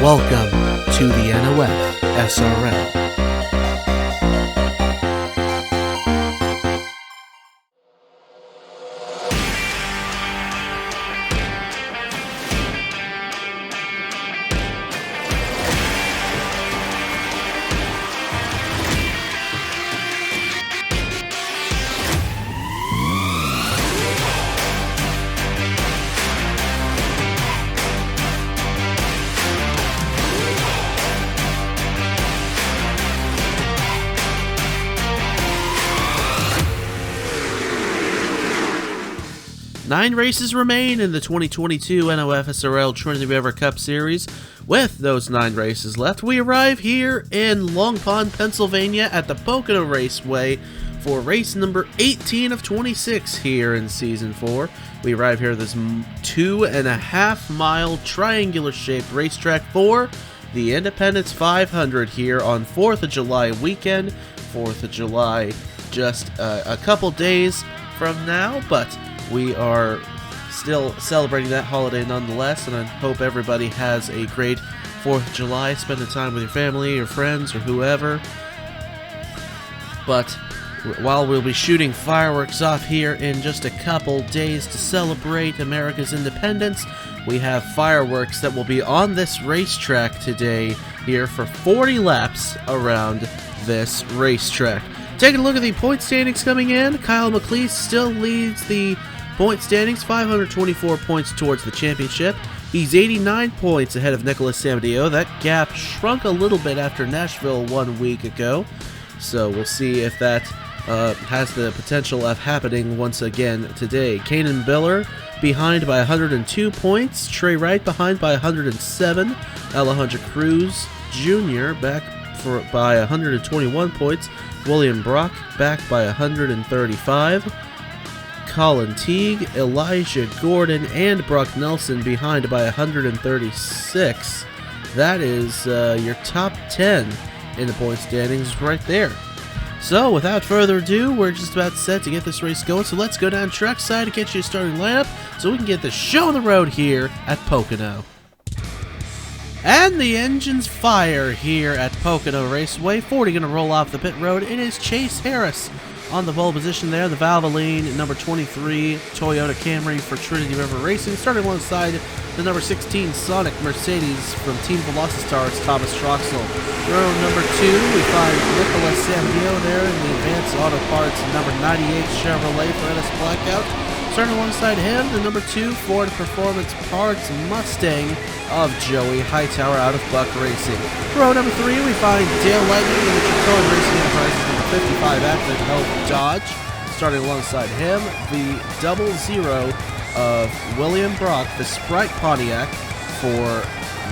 Welcome to the NOFSRL. Nine races remain in the 2022 NOFSRL Trinity River Cup Series. With those 9 races left, we arrive here in Long Pond, Pennsylvania at the Pocono Raceway for race number 18 of 26 here in Season 4. We arrive here at this 2.5-mile triangular-shaped racetrack for the Independence 500 here on 4th of July weekend. 4th of July just a couple days from now, but we are still celebrating that holiday nonetheless, and I hope everybody has a great 4th of July, spending time with your family, your friends, or whoever. But while we'll be shooting fireworks off here in just a couple days to celebrate America's independence, we have fireworks that will be on this racetrack today here for 40 laps around this racetrack. Taking a look at the point standings coming in, Kyle McLeese still leads the point standings, 524 points towards the championship. He's 89 points ahead of Nicholas Samadeo. That gap shrunk a little bit after Nashville 1 week ago, so we'll see if that has the potential of happening once again today. Kanan Biller behind by 102 points. Trey Wright behind by 107. Alejandro Cruz Jr. back by 121 points. William Brock back by 135. Colin Teague, Elijah Gordon, and Brock Nelson behind by 136. That is your top 10 in the point standings right there. So, without further ado, we're just about set to get this race going, so let's go down trackside to get you a starting lineup so we can get the show on the road here at Pocono. And the engines fire here at Pocono Raceway. 40 going to roll off the pit road. It is Chase Harris on the pole position there, the Valvoline number 23 Toyota Camry for Trinity River Racing. Starting alongside the number 16 Sonic Mercedes from Team Velocistars, Thomas Troxel. Row number 2, we find Nicholas Samadeo there in the Advanced Auto Parts number 98 Chevrolet for NS Blackout. Starting alongside him, the number 2 Ford Performance Parts Mustang of Joey Hightower out of Buck Racing. Row number 3, we find Dale Lightning in the Chick-fil-a Racing Enterprises number 55 Active Health Dodge. Starting alongside him, the 00 of William Brock, the Sprite Pontiac for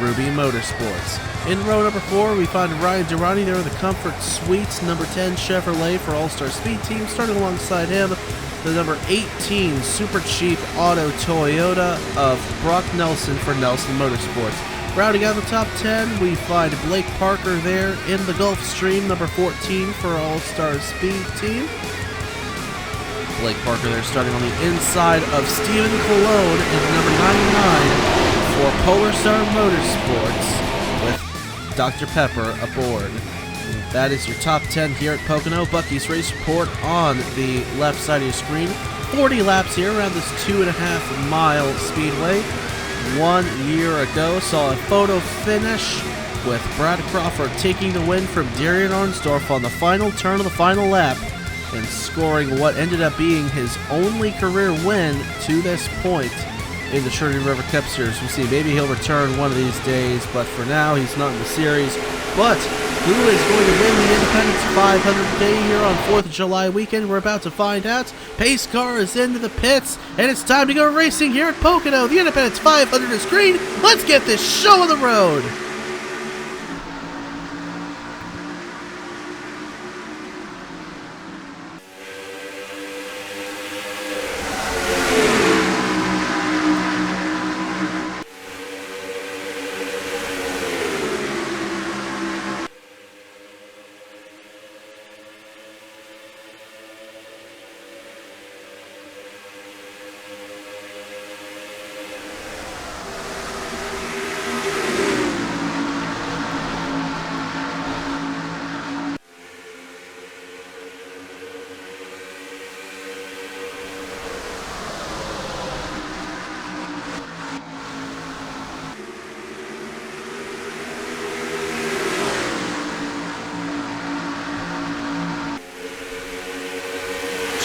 Ruby Motorsports. In row number 4, we find Ryan Durrani there in the Comfort Suites number 10 Chevrolet for All-Star Speed Team. Starting alongside him, the number 18 Super Cheap Auto Toyota of Brock Nelson for Nelson Motorsports. Rounding out the top 10, we find Blake Parker there in the Gulfstream, number 14 for All-Star Speed Team. Blake Parker there starting on the inside of Stephen Colon in number 99 for Polar Star Motorsports with Dr. Pepper aboard. That is your top 10 here at Pocono. Bucky's Race Report on the left side of your screen. 40 laps here around this 2.5-mile speedway. 1 year ago saw a photo finish with Brad Crawford taking the win from Darian Arnsdorf on the final turn of the final lap and scoring what ended up being his only career win to this point in the Trinity River Cup Series. We'll see, maybe he'll return one of these days, but for now he's not in the series. But who is going to win the Independence 500 day here on 4th of July weekend? We're about to find out. Pace car is into the pits, and it's time to go racing here at Pocono. The Independence 500 is green. Let's get this show on the road.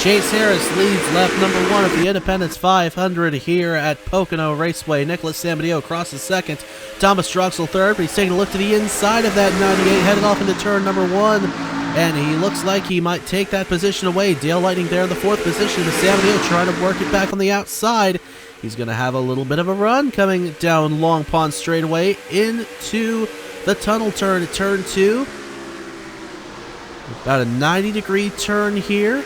Chase Harris leads lap number 1 of the Independence 500 here at Pocono Raceway. Nicholas Samadillo crosses second. Thomas Troxel third, but he's taking a look to the inside of that 98, headed off into turn number 1. And he looks like he might take that position away. Dale Lightning there in the 4th position. Samadillo trying to work it back on the outside. He's going to have a little bit of a run coming down Long Pond straightaway into the tunnel turn at turn 2. About a 90-degree turn here.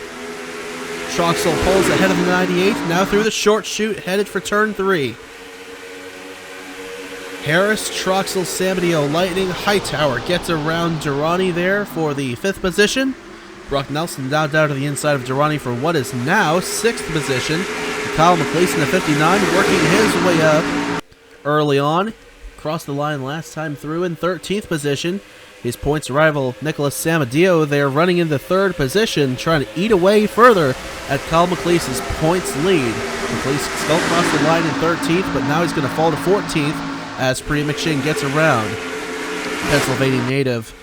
Troxel pulls ahead of the 98, now through the short chute, headed for turn 3. Harris, Troxel, Samadillo, Lightning, Hightower gets around Durrani there for the 5th position. Brock Nelson down to the inside of Durrani for what is now 6th position. Kyle McLeese in the 59 working his way up early on. Crossed the line last time through in 13th position. His points rival Nicholas Samadillo there running in the 3rd position, trying to eat away further at Kyle McLeese's points lead. McLeese still crossed the line in 13th, but now he's going to fall to 14th as Priya McShane gets around. Pennsylvania native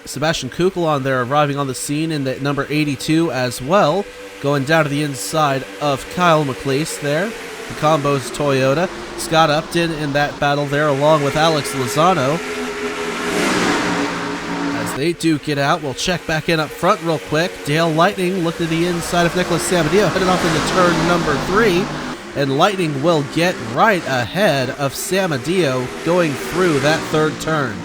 Sebastian Kukulon there arriving on the scene in the number 82 as well, going down to the inside of Kyle McLeese there. The combo's Toyota. Scott Upton in that battle there along with Alex Lozano. They duke it out. We'll check back in up front real quick. Dale Lightning looked to the inside of Nicholas Samadillo, headed off into turn number 3. And Lightning will get right ahead of Samadillo going through that 3rd turn.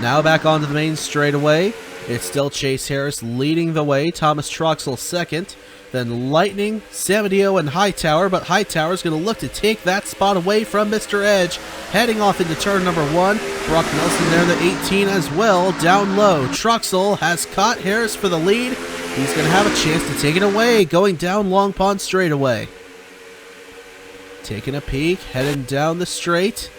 Now back onto the main straightaway. It's still Chase Harris leading the way. Thomas Troxel second. Then Lightning, Samadillo, and Hightower. But Hightower's going to look to take that spot away from Mr. Edge. Heading off into turn number 1. Brock Nelson there in the 18 as well. Down low. Troxel has caught Harris for the lead. He's going to have a chance to take it away. Going down Long Pond straightaway. Taking a peek. Heading down the straight.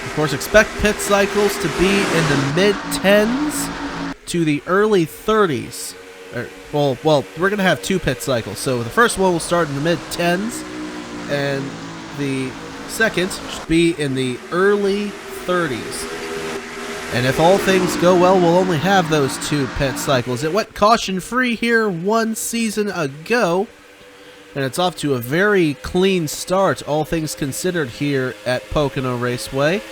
Of course, expect pit cycles to be in the mid-10s to the early 30s. Well, we're going to have 2 pit cycles. So the first one will start in the mid-10s, and the second should be in the early 30s. And if all things go well, we'll only have those 2 pit cycles. It went caution-free here 1 season ago, and it's off to a very clean start, all things considered, here at Pocono Raceway.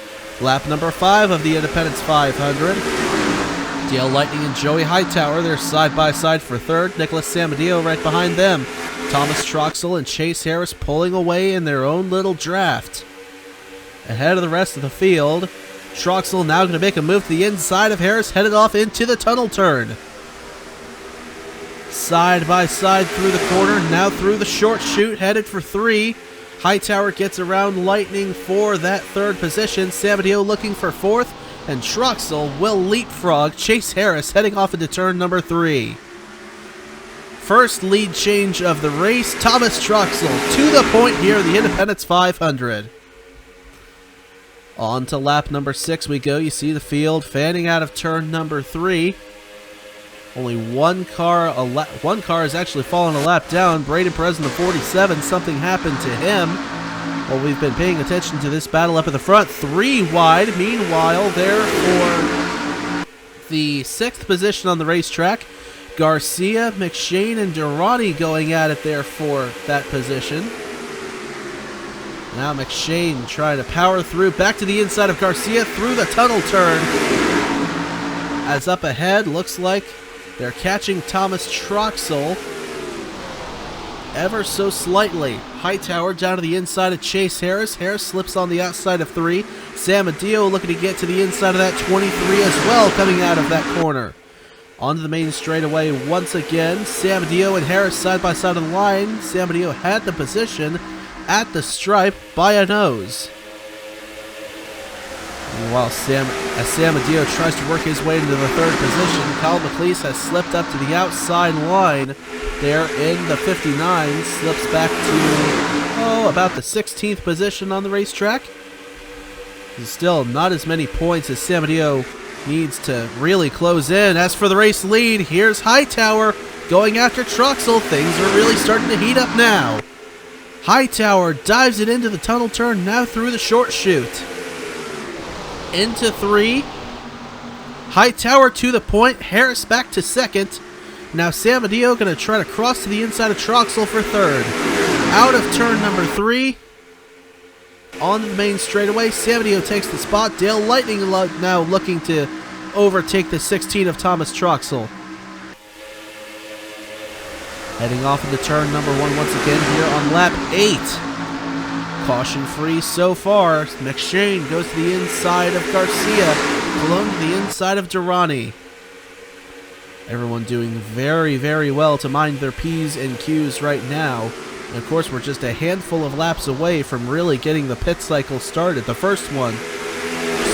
Lap number 5 of the Independence 500. Dale Lightning and Joey Hightower, they're side by side for 3rd. Nicholas Samadillo right behind them. Thomas Troxel and Chase Harris pulling away in their own little draft. Ahead of the rest of the field, Troxel now going to make a move to the inside of Harris, headed off into the tunnel turn. Side by side through the corner, now through the short chute, headed for 3. Hightower gets around Lightning for that 3rd position. Samadillo looking for 4th, and Troxel will leapfrog Chase Harris heading off into turn number 3. First lead change of the race, Thomas Troxel to the point here in the Independence 500. On to lap number 6 we go. You see the field fanning out of turn number 3. Only one car is actually falling a lap down. Braden Perez in the 47. Something happened to him. Well, we've been paying attention to this battle up at the front. 3 wide. Meanwhile, there for the 6th position on the racetrack, Garcia, McShane, and Durrani going at it there for that position. Now McShane trying to power through. Back to the inside of Garcia through the tunnel turn. As up ahead, looks like they're catching Thomas Troxel ever so slightly. Hightower down to the inside of Chase Harris. Harris slips on the outside of 3. Samadillo looking to get to the inside of that 23 as well, coming out of that corner. Onto the main straightaway once again. Samadillo and Harris side by side of the line. Samadillo had the position at the stripe by a nose. While Samadillo tries to work his way into the 3rd position, Kyle McLeese has slipped up to the outside line there in the 59, slips back to, about the 16th position on the racetrack. There's still not as many points as Samadillo needs to really close in. As for the race lead, here's Hightower going after Troxel. Things are really starting to heat up now. Hightower dives it into the tunnel turn, now through the short chute. Into 3. Hightower to the point. Harris back to second. Now Samadillo going to try to cross to the inside of Troxel for third. Out of turn number 3. On the main straightaway, Samadillo takes the spot. Dale Lightning now looking to overtake the 16 of Thomas Troxel. Heading off into turn number 1 once again here on lap 8. Caution free so far. McShane goes to the inside of Garcia. Cologne to the inside of Durrani. Everyone doing very, very well to mind their P's and Q's right now. And of course, we're just a handful of laps away from really getting the pit cycle started. The first one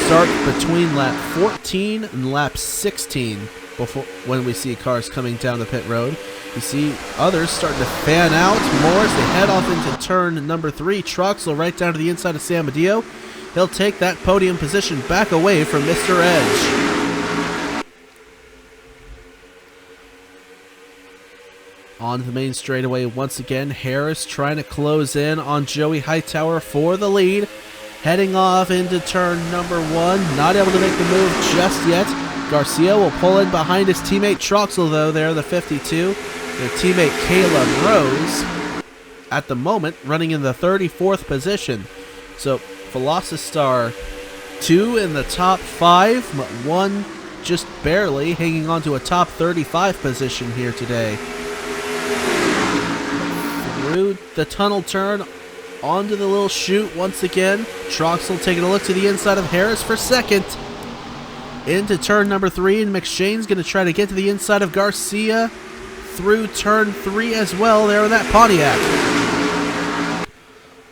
start between lap 14 and lap 16 before when we see cars coming down the pit road. You see others starting to fan out more as they head off into turn number 3. Troxel right down to the inside of Samadillo. He'll take that podium position back away from Mr. Edge. On the main straightaway once again, Harris trying to close in on Joey Hightower for the lead. Heading off into turn number 1, not able to make the move just yet. Garcia will pull in behind his teammate Troxel though, there, the 52. Their teammate Caleb Rose, at the moment, running in the 34th position. So, Velocestar 2 in the top 5, but 1 just barely hanging on to a top 35 position here today. Through the tunnel turn, onto the little chute once again. Troxel taking a look to the inside of Harris for second. Into turn number 3, and McShane's going to try to get to the inside of Garcia through turn 3 as well there in that Pontiac.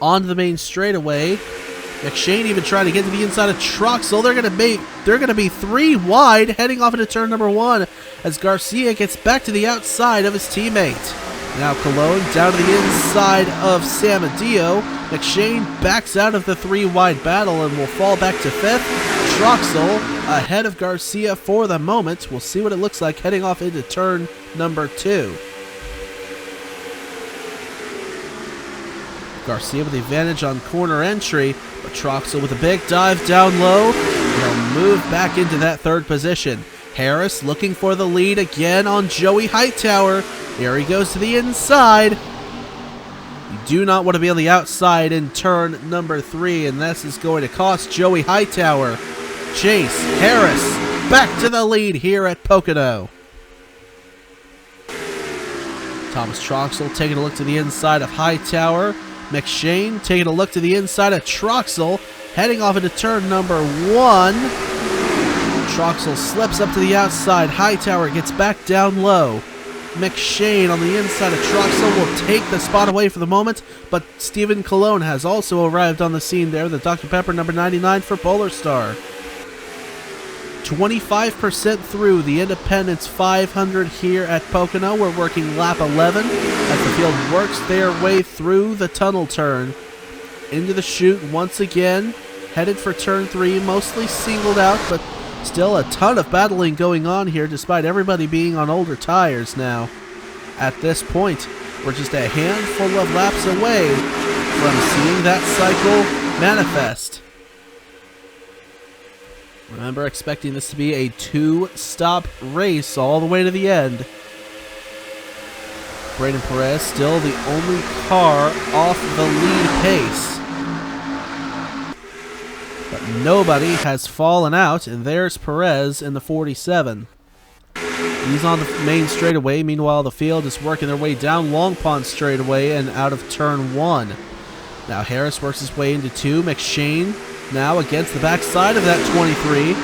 On the main straightaway, McShane even trying to get to the inside of Troxel. They're going to be 3 wide heading off into turn number 1 as Garcia gets back to the outside of his teammate. Now Cologne down to the inside of Samadillo. McShane backs out of the 3 wide battle and will fall back to 5th. Troxel ahead of Garcia for the moment. We'll see what it looks like heading off into turn number 2. Garcia with the advantage on corner entry, but Troxel with a big dive down low. He'll move back into that 3rd position. Harris looking for the lead again on Joey Hightower. Here he goes to the inside. You do not want to be on the outside in turn number 3, and this is going to cost Joey Hightower. Chase Harris back to the lead here at Pocono. Thomas Troxel taking a look to the inside of Hightower. McShane taking a look to the inside of Troxel, heading off into turn number 1. Troxel slips up to the outside. Hightower gets back down low. McShane on the inside of Troxel will take the spot away for the moment, but Stephen Cologne has also arrived on the scene there, the Dr. Pepper number 99 for Polar Star. 25% through the Independence 500 here at Pocono. We're working lap 11 as the field works their way through the tunnel turn. Into the chute once again, headed for turn 3, mostly singled out, but still a ton of battling going on here despite everybody being on older tires now. At this point, we're just a handful of laps away from seeing that cycle manifest. Remember, expecting this to be a 2-stop race all the way to the end. Braden Perez still the only car off the lead pace. But nobody has fallen out, and there's Perez in the 47. He's on the main straightaway. Meanwhile, the field is working their way down Long Pond straightaway and out of turn 1. Now Harris works his way into 2. McShane now against the backside of that 23.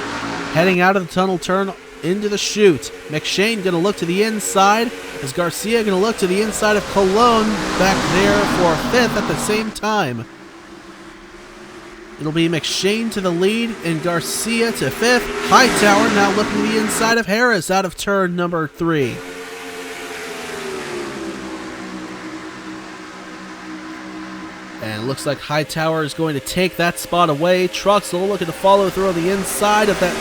Heading out of the tunnel turn into the chute. McShane going to look to the inside as Garcia going to look to the inside of Cologne back there for 5th at the same time. It'll be McShane to the lead and Garcia to 5th. Hightower now looking to the inside of Harris out of turn number 3. And it looks like Hightower is going to take that spot away. Troxel looking to follow through on the inside of that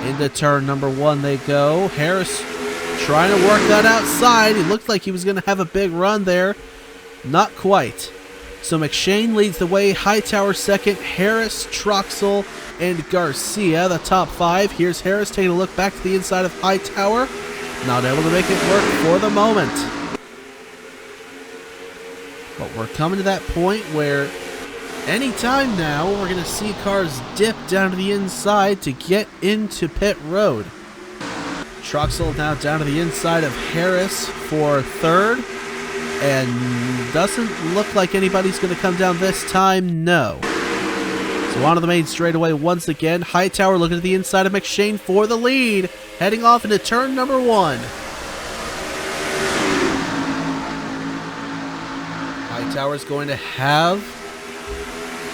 23. Into turn number 1 they go. Harris trying to work that outside. He looked like he was going to have a big run there. Not quite. So McShane leads the way. Hightower second. Harris, Troxel, and Garcia, the top 5. Here's Harris taking a look back to the inside of Hightower. Not able to make it work for the moment. But we're coming to that point where anytime now we're going to see cars dip down to the inside to get into pit road. Truxell now down to the inside of Harris for 3rd. And doesn't look like anybody's going to come down this time, no. So on to the main straightaway once again. Hightower looking at the inside of McShane for the lead. Heading off into turn number 1. Hightower's going to have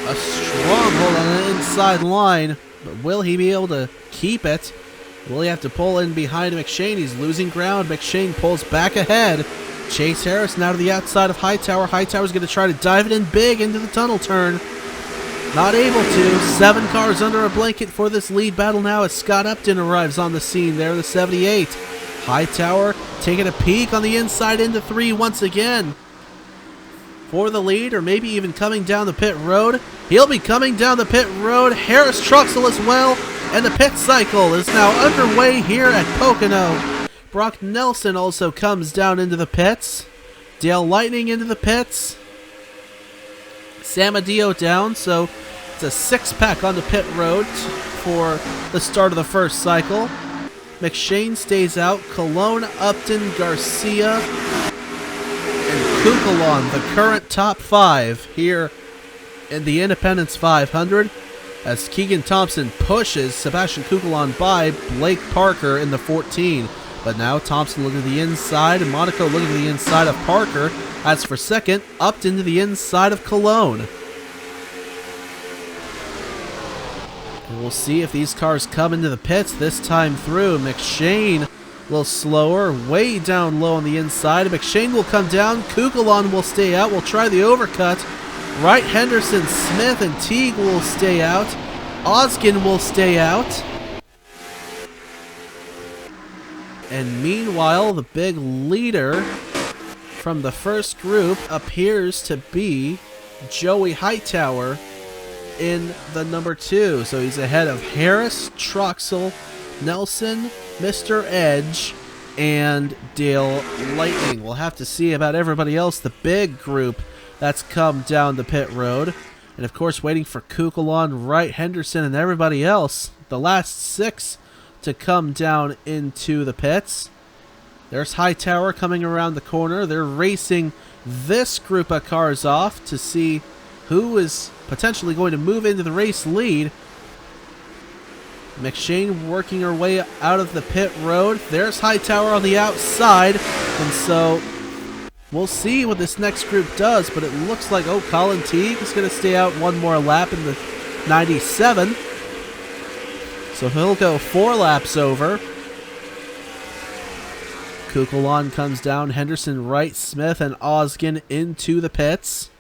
a stronghold on the inside line. But will he be able to keep it? Will he have to pull in behind McShane? He's losing ground. McShane pulls back ahead. Chase Harris now to the outside of Hightower. Hightower's going to try to dive it in big into the tunnel turn. Not able to. 7 cars under a blanket for this lead battle now as Scott Upton arrives on the scene there, the 78. Hightower taking a peek on the inside into 3 once again. For the lead, or maybe even coming down the pit road. He'll be coming down the pit road. Harris Truxell as well. And the pit cycle is now underway here at Pocono. Brock Nelson also comes down into the pits. Dale Lightning into the pits. Samadillo down, so it's a 6-pack on the pit road for the start of the first cycle. McShane stays out. Colon, Upton, Garcia, and Kukulon, the current top 5 here in the Independence 500. As Keegan Thompson pushes Sebastian Kukulon by Blake Parker in the 14. But now Thompson looking to the inside, and Monaco looking to the inside of Parker. As for second, Upton to the inside of Cologne. And we'll see if these cars come into the pits this time through. McShane a little slower, way down low on the inside. McShane will come down. Kukulon will stay out. We'll try the overcut. Wright, Henderson, Smith, and Teague will stay out. Oskin will stay out. And meanwhile, the big leader from the first group appears to be Joey Hightower in the number 2. So he's ahead of Harris, Truxell, Nelson, Mr. Edge, and Dale Lightning. We'll have to see about everybody else, the big group that's come down the pit road. And of course, waiting for Kukulon, Wright, Henderson, and everybody else. The last 6 to come down into the pits. There's Hightower coming around the corner. They're racing this group of cars off to see who is potentially going to move into the race lead. McShane working her way out of the pit road. There's Hightower on the outside. And so we'll see what this next group does, but it looks like, oh, Colin Teague is going to stay out one more lap in the 97. So he'll go 4 laps over. Kukulon comes down. Henderson, Wright, Smith, and Oskin into the pits.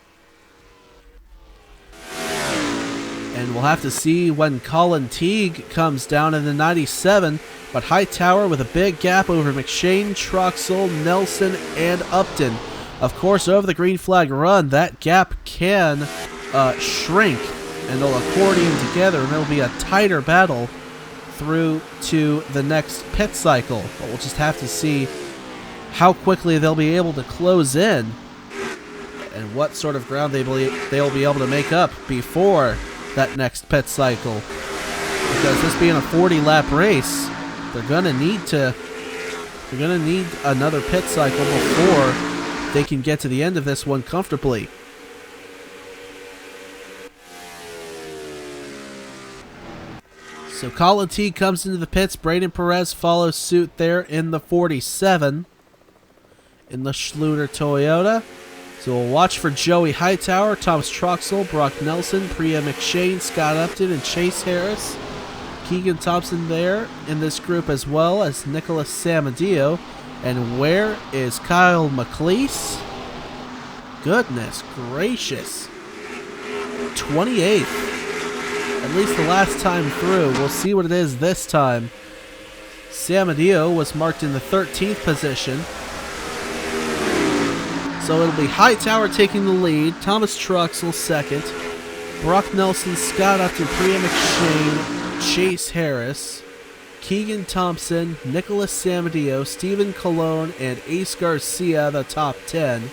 And we'll have to see when Colin Teague comes down in the 97. But Hightower with a big gap over McShane, Truxell, Nelson, and Upton. Of course, over the green flag run, that gap can shrink. And they'll accordion together, and it'll be a tighter battle through to the next pit cycle. But we'll just have to see how quickly they'll be able to close in and what sort of ground they'll be able to make up before that next pit cycle. Because this being a 40-lap race, they're gonna need another pit cycle before they can get to the end of this one comfortably. So Colin Teague comes into the pits. Braden Perez follows suit there in the 47 in the Schluter Toyota. So we'll watch for Joey Hightower, Thomas Truxell, Brock Nelson, Priya McShane, Scott Upton, and Chase Harris. Keegan Thompson there in this group, as well as Nicholas Samadillo. And where is Kyle McLeese? Goodness gracious. 28th. At least the last time through. We'll see what it is this time. Samadillo was marked in the 13th position. So it'll be Hightower taking the lead, Thomas Truxell second, Brock Nelson, Scott Upton, Priya McShane, Chase Harris, Keegan Thompson, Nicholas Samadio, Stephen Colon, and Ace Garcia, the top 10.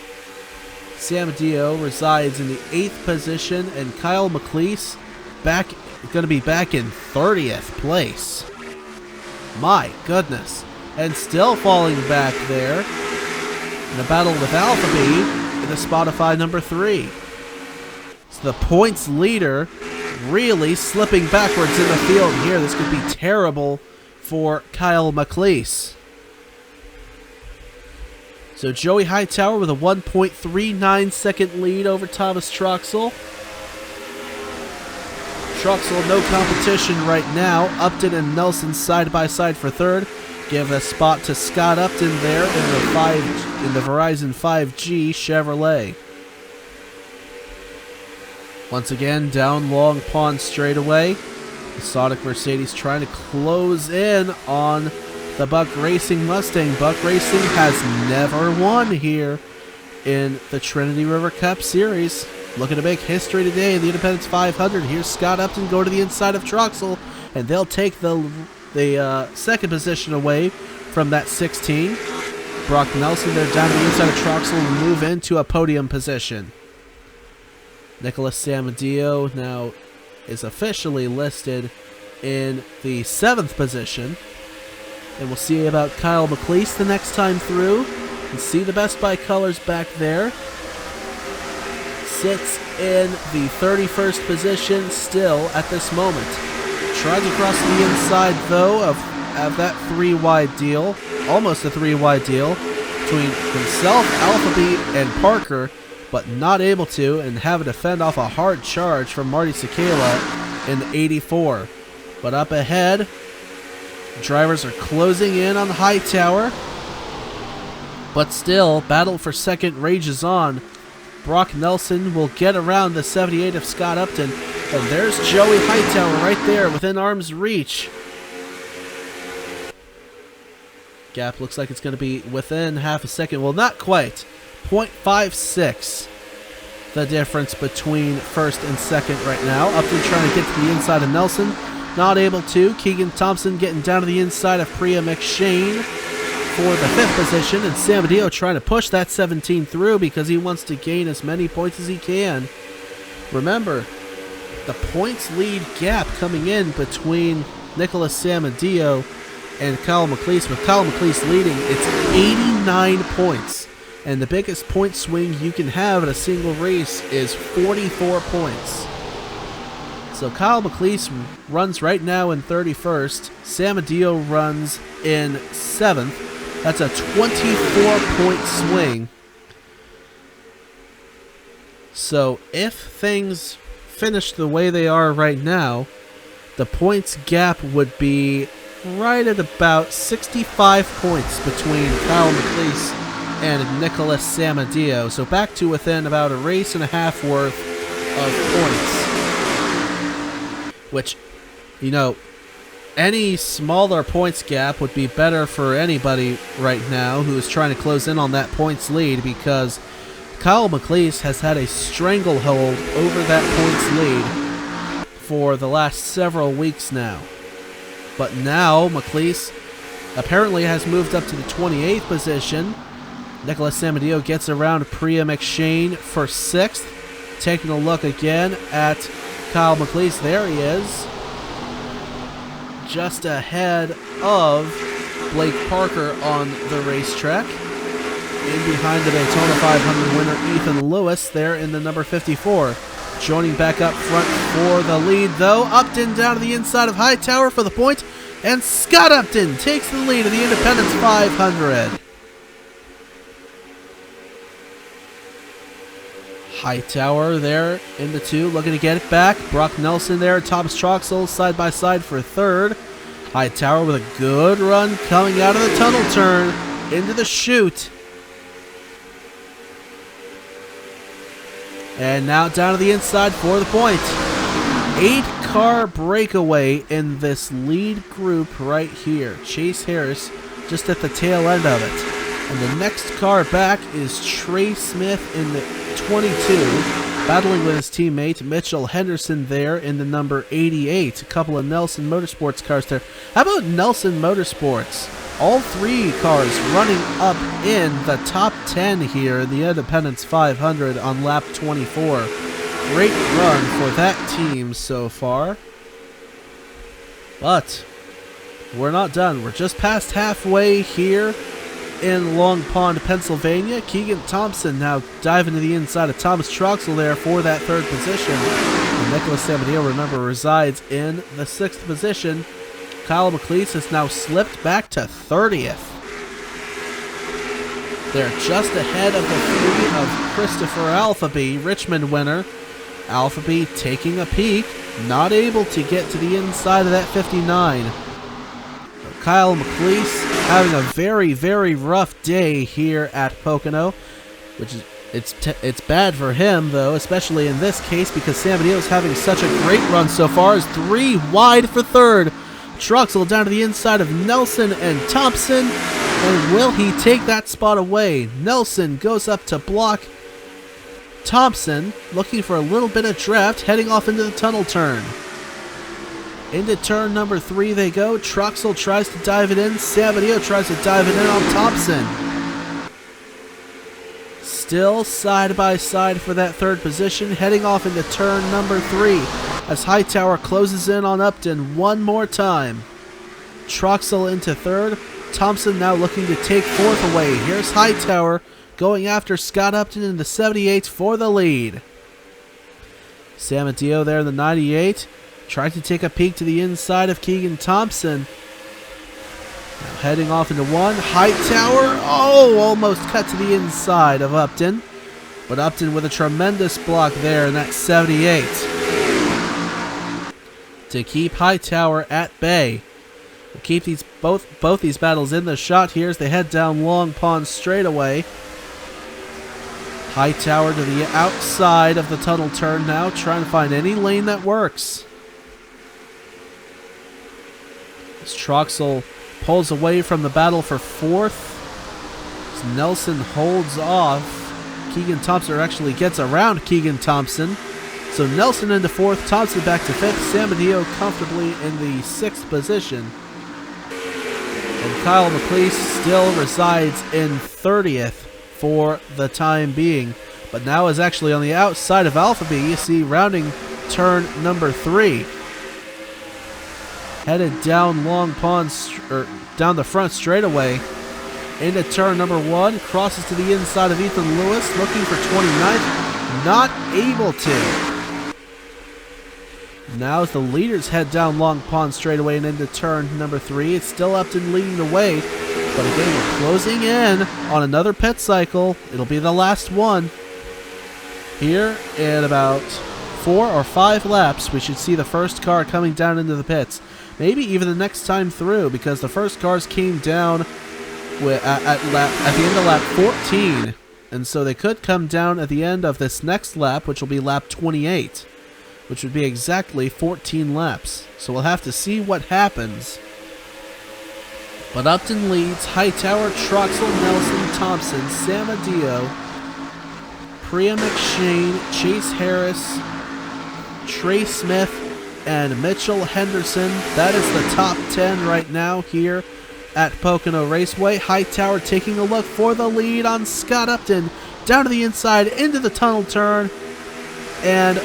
Samadio resides in the 8th position, and Kyle McLeese going to be back in 30th place. My goodness. And still falling back there in a battle with Alphabet in the Spotify number 3. So the points leader really slipping backwards in the field here. This could be terrible for Kyle McLeese. So Joey Hightower with a 1.39 second lead over Thomas Troxel. Troxel, no competition right now. Upton and Nelson side by side for third. Give a spot to Scott Upton there in the Verizon 5G Chevrolet. Once again, down Long Pond straightaway. The Sonic Mercedes trying to close in on the Buck Racing Mustang. Buck Racing has never won here in the Trinity River Cup Series. Looking to make history today in the Independence 500. Here's Scott Upton go to the inside of Troxel, and they'll take the second position away from that 16. Brock Nelson, they're down to the inside of Troxel and move into a podium position. Nicholas Samadio now is officially listed in the 7th position. And we'll see about Kyle McLeese the next time through. And see the Best Buy colors back there. Sits in the 31st position still at this moment. Tries to cross the inside, though, of that 3-wide deal. Almost a 3-wide deal between himself, Alphabet, and Parker, but not able to, and having to fend off a hard charge from Marty Sakala in the 84. But up ahead, drivers are closing in on the Hightower, but still, battle for second rages on. Brock Nelson will get around the 78 of Scott Upton, and there's Joey Hightower right there within arm's reach. Gap looks like it's going to be within half a second. Well, not quite. 0.56 the difference between first and second right now. Upton trying to get to the inside of Nelson. Not able to. Keegan Thompson getting down to the inside of Priya McShane for the 5th position. And Samadio trying to push that 17 through because he wants to gain as many points as he can. Remember, the points lead gap coming in between Nicholas Samadio and Kyle McLeese. With Kyle McLeese leading, it's 89 points. And the biggest point swing you can have in a single race is 44 points. So Kyle McLeese runs right now in 31st. Samadio runs in 7th. That's a 24-point swing. So if things finish the way they are right now, the points gap would be right at about 65 points between Kyle McLeese and Nicholas Samadio. So back to within about a race and a half worth of points. Which, you know, any smaller points gap would be better for anybody right now who is trying to close in on that points lead, because Kyle McLeese has had a stranglehold over that points lead for the last several weeks now. But now McLeese apparently has moved up to the 28th position. Nicholas Samadio gets around Priya McShane for 6th. Taking a look again at Kyle McLeese. There he is. Just ahead of Blake Parker on the racetrack. In behind the Daytona 500 winner Ethan Lewis there in the number 54. Joining back up front for the lead, though. Upton down to the inside of Hightower for the point. And Scott Upton takes the lead of the Independence 500. Hightower there in the 2, looking to get it back. Brock Nelson there, Thomas Troxel side by side for 3rd. Hightower with a good run coming out of the tunnel turn into the chute. And now down to the inside for the point. 8-car breakaway in this lead group right here. Chase Harris just at the tail end of it. And the next car back is Trey Smith in the 22. battling with his teammate Mitchell Henderson there in the number 88. A couple of Nelson Motorsports cars there. How about Nelson Motorsports? All three cars running up in the top 10 here in the Independence 500 on lap 24. Great run for that team so far. But we're not done. We're just past halfway here in Long Pond, Pennsylvania. Keegan Thompson now diving to the inside of Thomas Troxel there for that third position. And Nicholas Samadeo, remember, resides in the 6th position. Kyle McLeese has now slipped back to 30th. They're just ahead of the 3 of Christopher Alphaby, Richmond winner. Alphaby taking a peek, not able to get to the inside of that 59. Kyle McLeese having a very, very rough day here at Pocono, which is it's bad for him though, especially in this case because Samadeo's having such a great run so far. As 3 wide for third. Troxel down to the inside of Nelson and Thompson, and will he take that spot away? Nelson goes up to block Thompson, looking for a little bit of draft, heading off into the tunnel turn. Into turn number 3 they go. Troxel tries to dive it in. Samadeo tries to dive it in on Thompson. Still side by side for that third position, heading off into turn number 3 as Hightower closes in on Upton one more time. Troxel into third. Thompson now looking to take fourth away. Here's Hightower going after Scott Upton in the 78 for the lead. Samadeo there in the 98. Trying to take a peek to the inside of Keegan Thompson. Now heading off into 1. Hightower, almost cut to the inside of Upton. But Upton with a tremendous block there in that 78. To keep Hightower at bay. We'll keep these both these battles in the shot here as they head down Long Pond straightaway. Hightower to the outside of the tunnel turn now, trying to find any lane that works. As Troxel pulls away from the battle for fourth. As Nelson holds off. Keegan Thompson actually gets around Keegan Thompson. So Nelson into fourth, Thompson back to fifth, Samadeo comfortably in the 6th position. And Kyle McLeese still resides in 30th for the time being, but now is actually on the outside of Alphaby. You see, rounding turn number 3. Headed down Long Pond, down the front straightaway. Into turn number 1, crosses to the inside of Ethan Lewis, looking for 29th, not able to. Now as the leaders head down Long Pond straightaway and into turn number 3, it's still Upton leading the way. But again, we're closing in on another pit cycle. It'll be the last one. Here in about 4 or 5 laps, we should see the first car coming down into the pits. Maybe even the next time through, because the first cars came down at the end of lap 14. And so they could come down at the end of this next lap, which will be lap 28. Which would be exactly 14 laps. So we'll have to see what happens. But Upton leads. Hightower, Troxel, Nelson, Thompson, Samadeo, Priya McShane, Chase Harris, Trey Smith, and Mitchell Henderson. That is the top 10 right now here at Pocono Raceway. Hightower taking a look for the lead on Scott Upton. Down to the inside, into the tunnel turn. And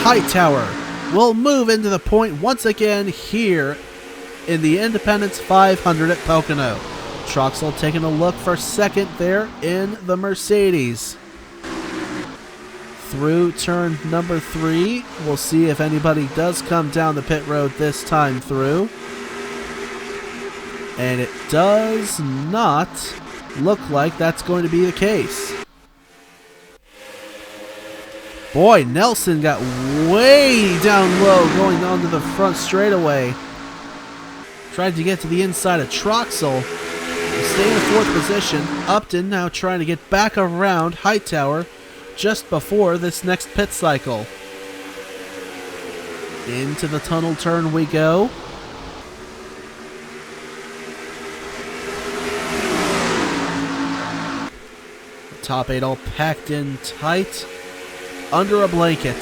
Hightower will move into the point once again here in the Independence 500 at Pocono. Troxel taking a look for second there in the Mercedes. Through turn number 3, we'll see if anybody does come down the pit road this time through. And it does not look like that's going to be the case. Boy, Nelson got way down low going onto the front straightaway. Tried to get to the inside of Troxel. Stay in the 4th position. Upton now trying to get back around Hightower just before this next pit cycle. Into the tunnel turn we go. Top 8 all packed in tight. under a blanket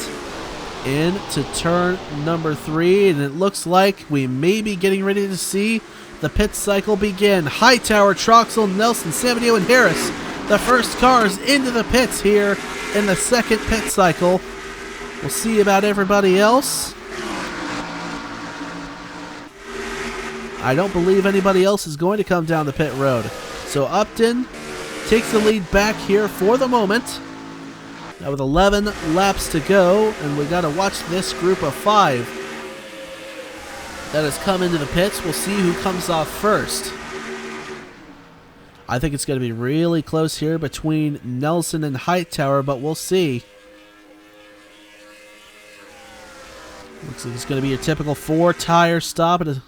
into turn number 3, and it looks like we may be getting ready to see the pit cycle begin. Hightower, Troxel, Nelson, Samadeo, and Harris, the first cars into the pits here in the second pit cycle. We'll see about everybody else. I don't believe anybody else is going to come down the pit road. So Upton takes the lead back here for the moment. Now with 11 laps to go, and we got to watch this group of 5 that has come into the pits. We'll see who comes off first. I think it's going to be really close here between Nelson and Hightower, but we'll see. Looks like it's going to be your typical 4-tire stop and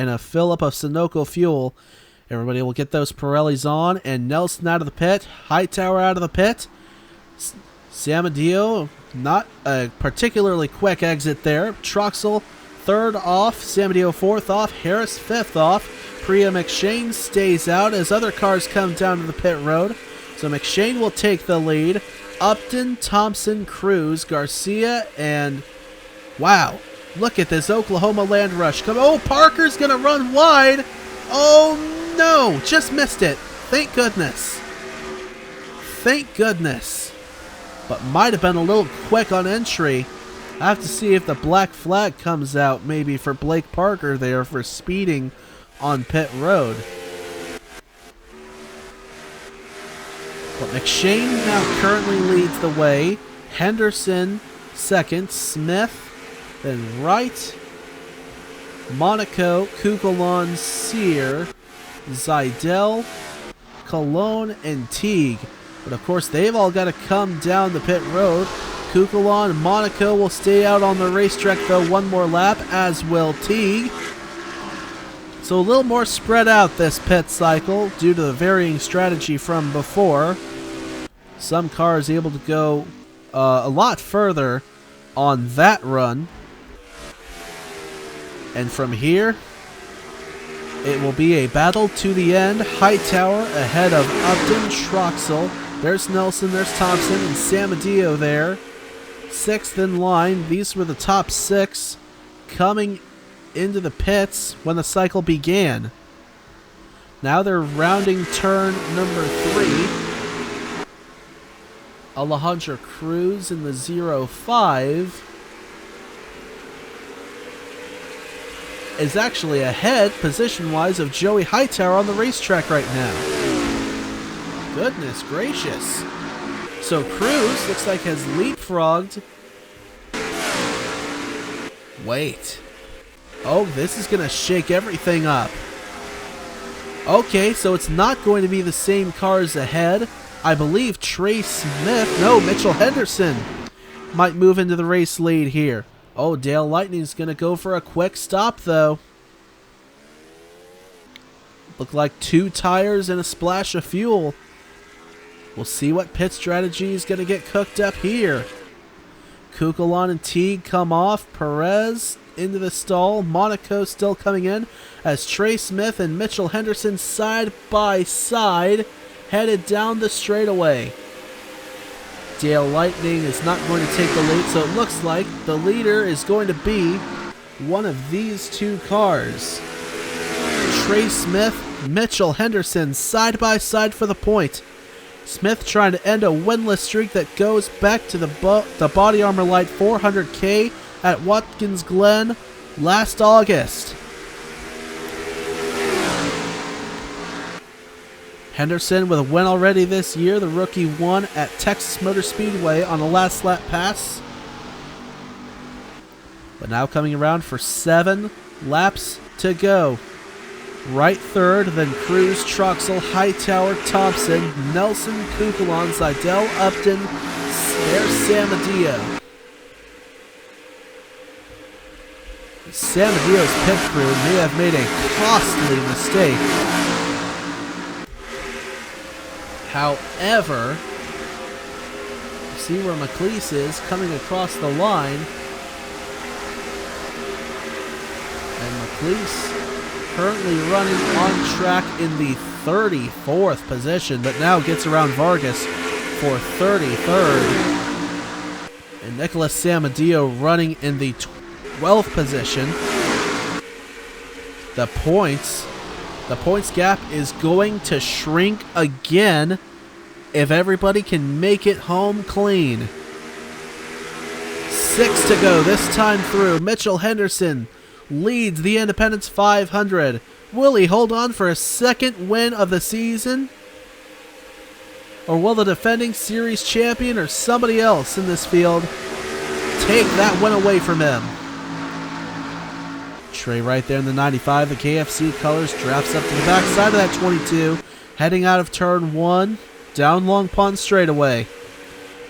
a fill-up of Sunoco fuel. Everybody will get those Pirellis on, and Nelson out of the pit, Hightower out of the pit. Samadeo, not a particularly quick exit there. Troxel, 3rd off. Samadeo, 4th off. Harris, 5th off. Priya McShane stays out as other cars come down to the pit road. So McShane will take the lead. Upton, Thompson, Cruz, Garcia, and wow, look at this Oklahoma land rush. Oh, Parker's going to run wide. Oh, no, just missed it. Thank goodness. Thank goodness. But might have been a little quick on entry. I have to see if the black flag comes out maybe for Blake Parker there for speeding on pit road. But McShane now currently leads the way. Henderson 2nd, Smith, then Wright, Monaco, Kukulon, Sear, Zidell, Cologne, and Teague. But of course, they've all got to come down the pit road. Kukulon and Monaco will stay out on the racetrack though one more lap, as will Teague. So a little more spread out this pit cycle due to the varying strategy from before. Some cars able to go a lot further on that run. And from here, it will be a battle to the end. Hightower ahead of Upton, Troxel. There's Nelson, there's Thompson, and Samadeo there. 6th in line. These were the top 6 coming into the pits when the cycle began. Now they're rounding turn number 3. Alejandro Cruz in the 05 is actually ahead position-wise of Joey Hightower on the racetrack right now. Goodness gracious. So Cruz looks like has leapfrogged. Wait. Oh, this is going to shake everything up. Okay, so it's not going to be the same cars ahead. I believe Mitchell Henderson might move into the race lead here. Oh, Dale Lightning's going to go for a quick stop, though. Look like 2 tires and a splash of fuel. We'll see what pit strategy is going to get cooked up here. Kukulon and Teague come off. Perez into the stall. Monaco still coming in as Trey Smith and Mitchell Henderson side by side headed down the straightaway. Dale Lightning is not going to take the lead, so it looks like the leader is going to be one of these 2 cars. Trey Smith, Mitchell Henderson side by side for the point. Smith trying to end a winless streak that goes back to the Body Armor Light 400K at Watkins Glen last August. Henderson with a win already this year. The rookie won at Texas Motor Speedway on the last lap pass. But now coming around for 7 laps to go. Wright 3rd, then Cruz, Troxel, Hightower, Thompson, Nelson, Kukulon, Zidell, Upton, there's Samadeo. Samadeo's pit crew may have made a costly mistake. However, see where McLeese is coming across the line. And McLeese currently running on track in the 34th position, but now gets around Vargas for 33rd. Nicholas Samadillo running in the 12th position. The points gap is going to shrink again if everybody can make it home clean. 6 to go this time through. Mitchell Henderson leads the Independence 500. Will he hold on for a second win of the season? Or will the defending series champion or somebody else in this field take that win away from him? Trey right there in the 95, the KFC colors, drafts up to the backside of that 22, heading out of turn 1, down Long Pond straightaway.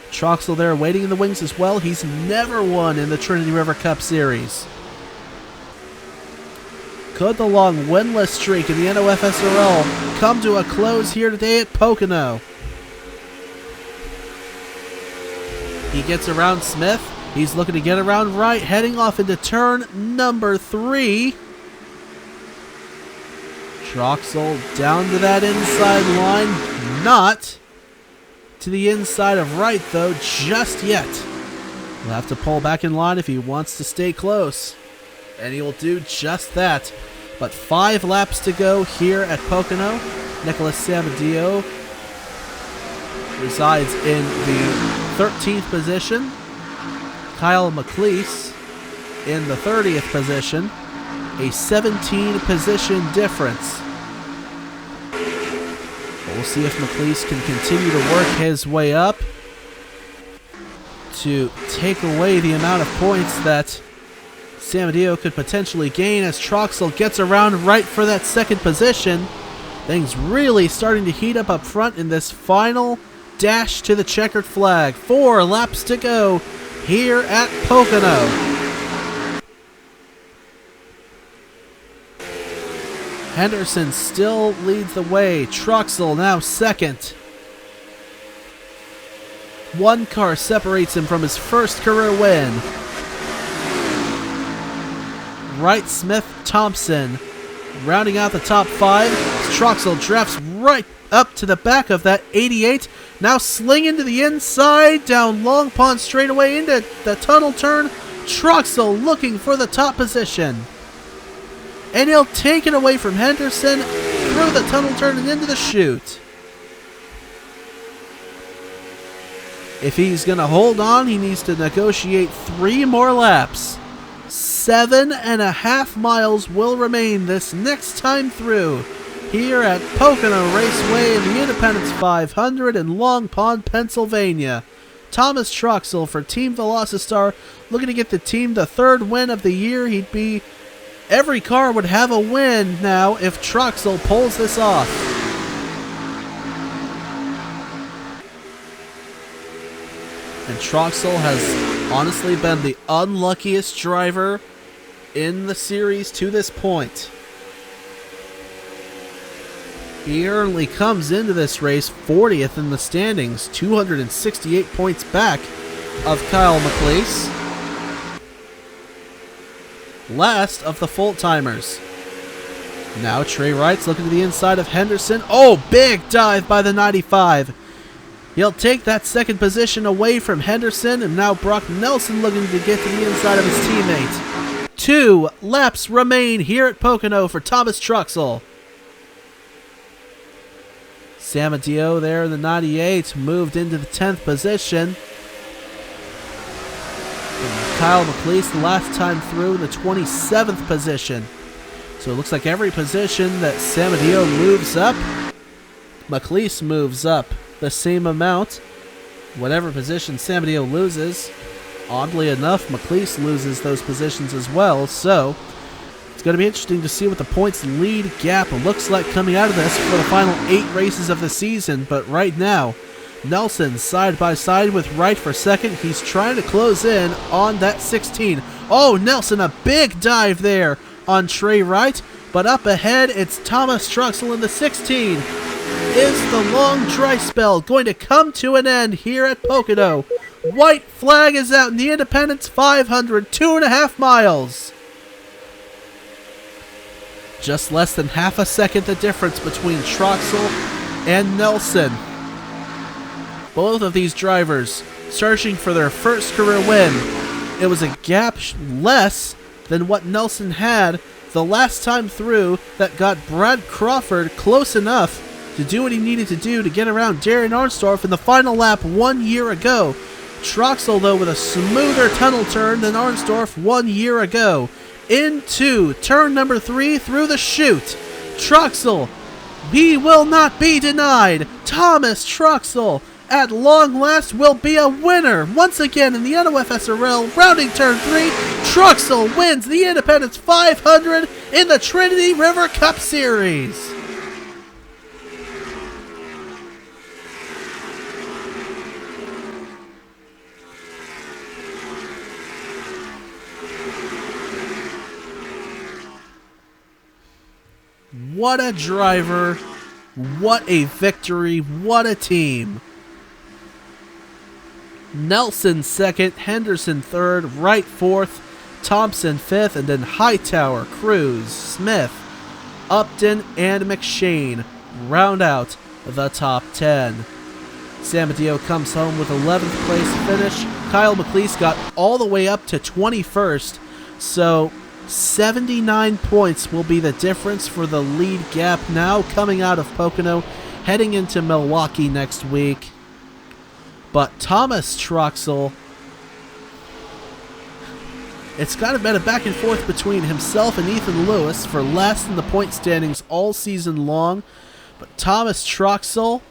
Troxel there waiting in the wings as well. He's never won in the Trinity River Cup Series. Could the long winless streak in the NOFSRL come to a close here today at Pocono? He gets around Smith. He's looking to get around right, heading off into turn number 3. Troxel down to that inside line. Not to the inside of right, though, just yet. He'll have to pull back in line if he wants to stay close. And he will do just that. But 5 laps to go here at Pocono. Nicholas Samadillo resides in the 13th position. Kyle McLeese in the 30th position. A 17 position difference. We'll see if McLeese can continue to work his way up to take away the amount of points that Samadillo could potentially gain as Troxel gets around right for that second position. Things really starting to heat up front in this final dash to the checkered flag. 4 laps to go here at Pocono. Henderson still leads the way. Troxel now second. 1 car separates him from his first career win. Wright, Smith, Thompson rounding out the top 5. Troxel drafts right up to the back of that 88. Now slinging to the inside down Long Pond straightaway into the tunnel turn. Troxel looking for the top position. And he'll take it away from Henderson through the tunnel turn and into the chute. If he's going to hold on, he needs to negotiate 3 more laps. 7.5 miles will remain this next time through here at Pocono Raceway in the Independence 500 in Long Pond, Pennsylvania. Thomas Troxel for Team Velocistar looking to get the team the 3rd win of the year. Every car would have a win now if Troxel pulls this off. And Troxel has honestly been the unluckiest driver in the series to this point. He only comes into this race 40th in the standings, 268 points back of Kyle McLeese. Last of the full-timers. Now Trey Wright's looking to the inside of Henderson. Oh, big dive by the 95. He'll take that second position away from Henderson, and now Brock Nelson looking to get to the inside of his teammate. 2 laps remain here at Pocono for Thomas Troxel. Samadillo there in the 98 moved into the 10th position. Kyle McLeese the last time through in the 27th position. So it looks like every position that Samadillo moves up, McLeese moves up the same amount. Whatever position Samadillo loses, oddly enough, McLeese loses those positions as well. So it's going to be interesting to see what the points lead gap looks like coming out of this for the final 8 races of the season. But right now, Nelson side by side with Wright for second. He's trying to close in on that 16. Oh, Nelson, a big dive there on Trey Wright. But up ahead, it's Thomas Troxel in the 16. Is the long dry spell going to come to an end here at Pocono? White flag is out in the Independence 500, 2.5 miles. Just less than half a second the difference between Troxel and Nelson. Both of these drivers searching for their first career win. It was a gap less than what Nelson had the last time through that got Brad Crawford close enough to do what he needed to do to get around Darren Arnsdorf in the final lap 1 year ago. Troxel, though, with a smoother tunnel turn than Arnsdorf 1 year ago. Into turn number 3 through the chute. Troxel, he will not be denied. Thomas Troxel, at long last, will be a winner once again in the NOFSRL. Rounding turn 3, Troxel wins the Independence 500 in the Trinity River Cup Series. What a driver, what a victory, what a team. Nelson second, Henderson third, Wright fourth, Thompson fifth, and then Hightower, Cruz, Smith, Upton, and McShane round out the top 10. Samadeo comes home with 11th place finish. Kyle McLeese got all the way up to 21st, so 79 points will be the difference for the lead gap now coming out of Pocono, heading into Milwaukee next week. But Thomas Troxel, it's kind of been a back and forth between himself and Ethan Lewis for last in the point standings all season long. But Thomas Troxel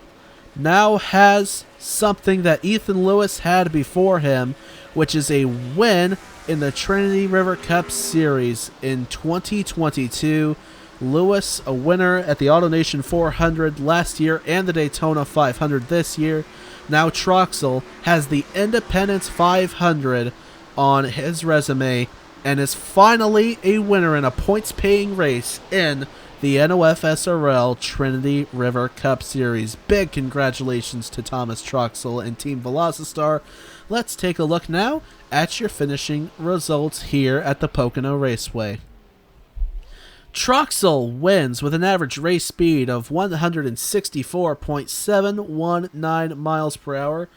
now has something that Ethan Lewis had before him, which is a win in the Trinity River Cup Series in 2022. Lewis, a winner at the AutoNation 400 last year and the Daytona 500 this year. Now Troxel has the Independence 500 on his resume and is finally a winner in a points-paying race in the NOFSRL Trinity River Cup Series. Big congratulations to Thomas Troxel and Team Velocitar. Let's take a look now at your finishing results here at the Pocono Raceway. Troxel wins with an average race speed of 164.719 miles per hour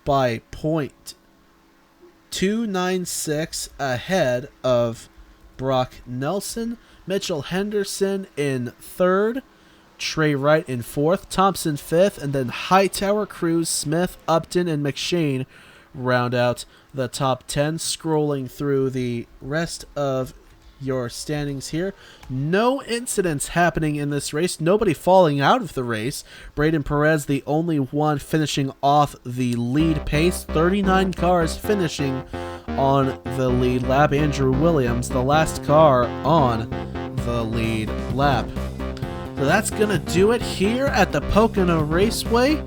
by .296 ahead of Brock Nelson, Mitchell Henderson in third, Trey Wright in fourth, Thompson fifth, and then Hightower, Cruz, Smith, Upton, and McShane round out the top 10. Scrolling through the rest of your standings here, no incidents happening in this race, nobody falling out of the race. Braden Perez, the only one finishing off the lead pace, 39 cars finishing on the lead lap. Andrew Williams, the last car on the lead lap. So that's gonna do it here at the Pocono Raceway.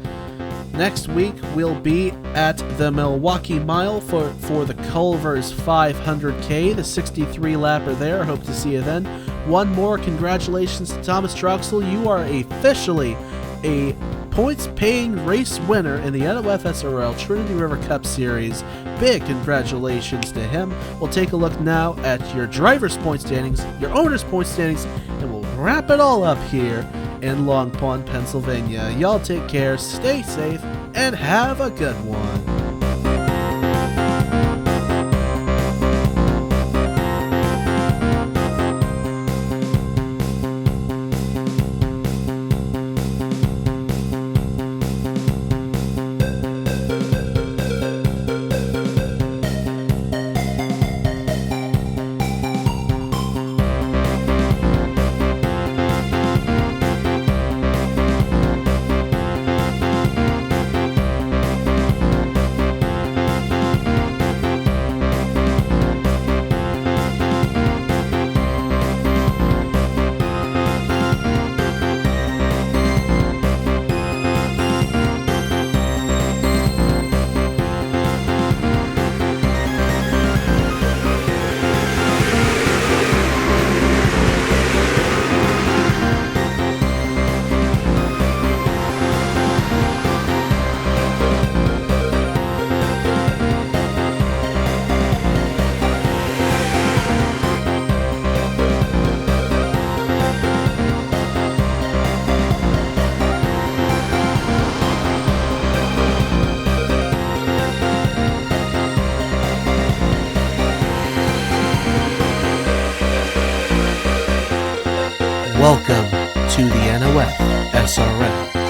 Next week, we'll be at the Milwaukee Mile for the Culver's 500K, the 63-lapper there. Hope to see you then. One more congratulations to Thomas Troxel. You are officially a points-paying race winner in the NOFSRL Trinity River Cup Series. Big congratulations to him. We'll take a look now at your driver's point standings, your owner's point standings, and we'll wrap it all up here in Long Pond, Pennsylvania. Y'all take care, stay safe, and have a good one. Welcome to the NOFSRL.